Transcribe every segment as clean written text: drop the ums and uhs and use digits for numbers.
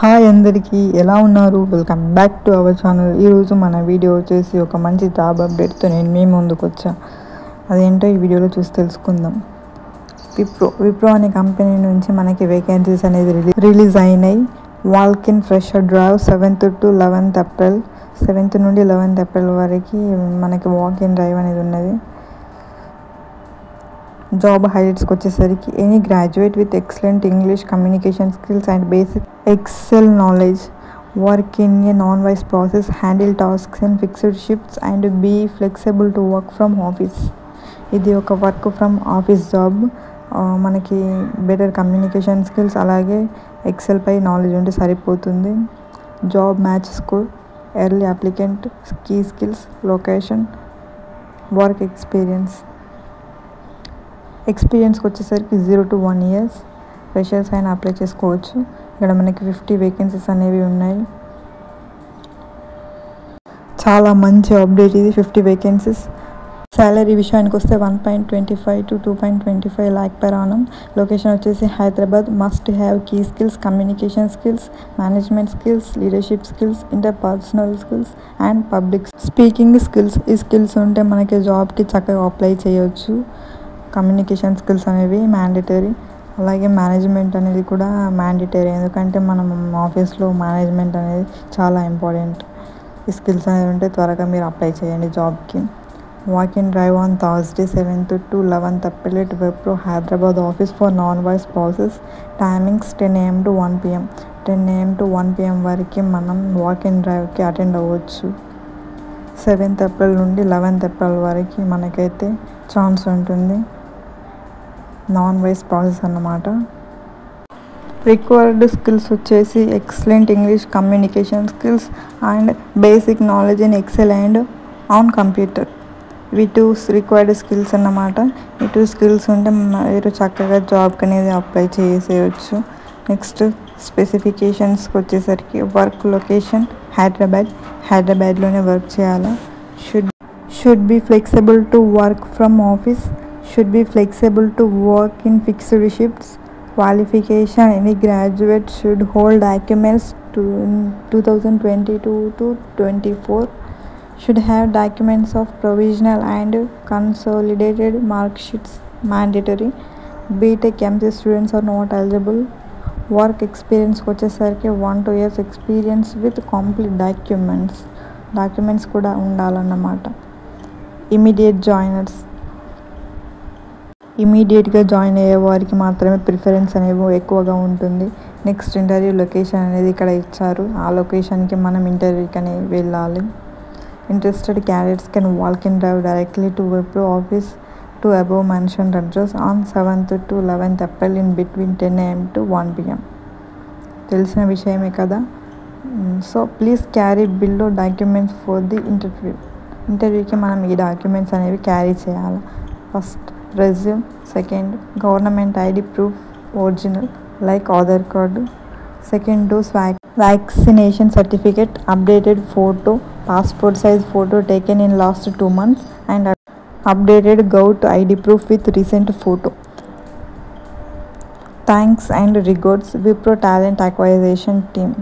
Hi అందరికీ ఎలా ఉన్నారు? Welcome back to our channel. ఈరోజు మన వీడియో వచ్చేసి ఒక మంచి జాబ్ అప్డేట్తో నేను మీ ముందుకు వచ్చా. అదేంటో ఈ వీడియోలో చూసి తెలుసుకుందాం. విప్రో అనే కంపెనీ నుంచి మనకి వేకెన్సీస్ అనేది రిలీజ్ అయినాయి. Walk in fresher drive 7th to 11th April 7th నుండి 11th ఏప్రిల్ వరకు మనకి వాకిన్ డ్రైవ్ అనేది ఉన్నది. జాబ్ హైలైట్స్కి వచ్చేసరికి any graduate with excellent English communication skills and basic Excel knowledge, work in a non voice process, handle tasks in fixed shifts and be flexible to work from office. ఇది ఒక work from office job. మనకి better communication skills అలాగే Excel పై knowledge ఉంటే సరిపోతుంది. Job match score, early applicant, key skills, location, work ఎక్స్పీరియన్స్కి వచ్చేసరికి 0 to 1 year. Freshers అయినా అప్లై చేసుకోవచ్చు. ఇక్కడ మనకి 50 వేకెన్సీస్ అనేవి ఉన్నాయి. చాలా మంచి అప్డేట్ ఇది. 50 వేకెన్సీస్. శాలరీ విషయానికి వస్తే 1.25 to 2.25 lakh per annum. Location వచ్చేసి Hyderabad. Must have key skills, communication skills, management skills, leadership skills, interpersonal skills and public speaking skills. ఈ స్కిల్స్ ఉంటే మనకి జాబ్కి చక్కగా అప్లై చేయొచ్చు. కమ్యూనికేషన్ స్కిల్స్ అనేవి మ్యాండేటరీ, అలాగే మేనేజ్మెంట్ అనేది కూడా మ్యాండేటరీ, ఎందుకంటే మనం ఆఫీస్లో మేనేజ్మెంట్ అనేది చాలా ఇంపార్టెంట్. ఈ స్కిల్స్ అనేవి ఉంటే త్వరగా మీరు అప్లై చేయండి జాబ్కి. Walk-in drive on Thursday 7th to 11th April at Wipro Hyderabad office for non voice process. Timings 10 AM to 1 PM. 10 AM to 1 PM వరకు మనం వాకిన్ డ్రైవ్కి అటెండ్ అవ్వచ్చు. 7th ఏప్రిల్ నుండి 11th ఏప్రిల్ వరకు మనకైతే ఛాన్స్ ఉంటుంది. నాన్ వాయిస్ ప్రాసెస్ అన్నమాట. Required skills వచ్చేసి excellent English communication skills and basic knowledge in Excel and on computer. ఇవి 2 రిక్వైర్డ్ స్కిల్స్ అన్నమాట. ఈ 2 స్కిల్స్ ఉంటే మీరు చక్కగా జాబ్కి అనేది అప్లై చేసేయచ్చు. నెక్స్ట్ స్పెసిఫికేషన్స్కి వచ్చేసరికి వర్క్ లొకేషన్ హైదరాబాద్లోనే వర్క్ చేయాలా. Should be flexible to work from office. Should be flexible to work in fixed shifts. Qualification: any graduate should hold documents to 2022 to 24. Should have documents of provisional and consolidated mark sheets. Mandatory. BTech MC students are not eligible. Work experience వచ్చేసరికి 1-2 years experience with complete documents కూడా ఉండాలన్నమాట. Immediate joiners. ఇమీడియట్గా join అయ్యే వారికి మాత్రమే preference అనేవి ఎక్కువగా ఉంటుంది. నెక్స్ట్ ఇంటర్వ్యూ లొకేషన్ అనేది ఇక్కడ ఇచ్చారు. ఆ లొకేషన్కి మనం ఇంటర్వ్యూకి అనేది వెళ్ళాలి. Interested candidates can walk in drive directly to Wipro office to above mentioned address on 7th to 11th April in between 10 AM to 1 PM. తెలిసిన విషయమే కదా. So please carry below documents for the ఇంటర్వ్యూకి మనం ఈ డాక్యుమెంట్స్ అనేవి carry చేయాలి. First resume, second government ID proof original like Aadhaar card, second dose vaccination certificate, updated photo, passport size photo taken in last 2 months and updated govt ID proof with recent photo. Thanks and regards Wipro talent acquisition team.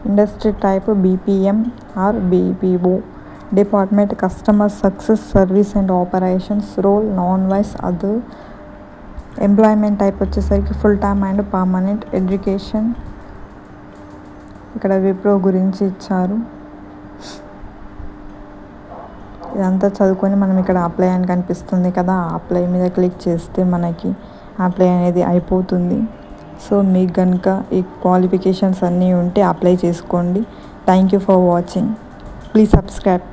Industry type BPM or BPO. Department customer success service and operations. Role non voice other. Employment type వచ్చేసరికి full time and permanent. Education ఇక్కడ Wipro గురించి ఇచ్చారు. ఇదంతా చదువుకొని మనం ఇక్కడ apply అని కనిపిస్తుంది కదా, అప్లై మీద క్లిక్ చేస్తే మనకి అప్లై అనేది అయిపోతుంది. సో మీకు కనుక ఈ క్వాలిఫికేషన్స్ అన్నీ ఉంటే అప్లై చేసుకోండి. Thank you for watching. Please subscribe.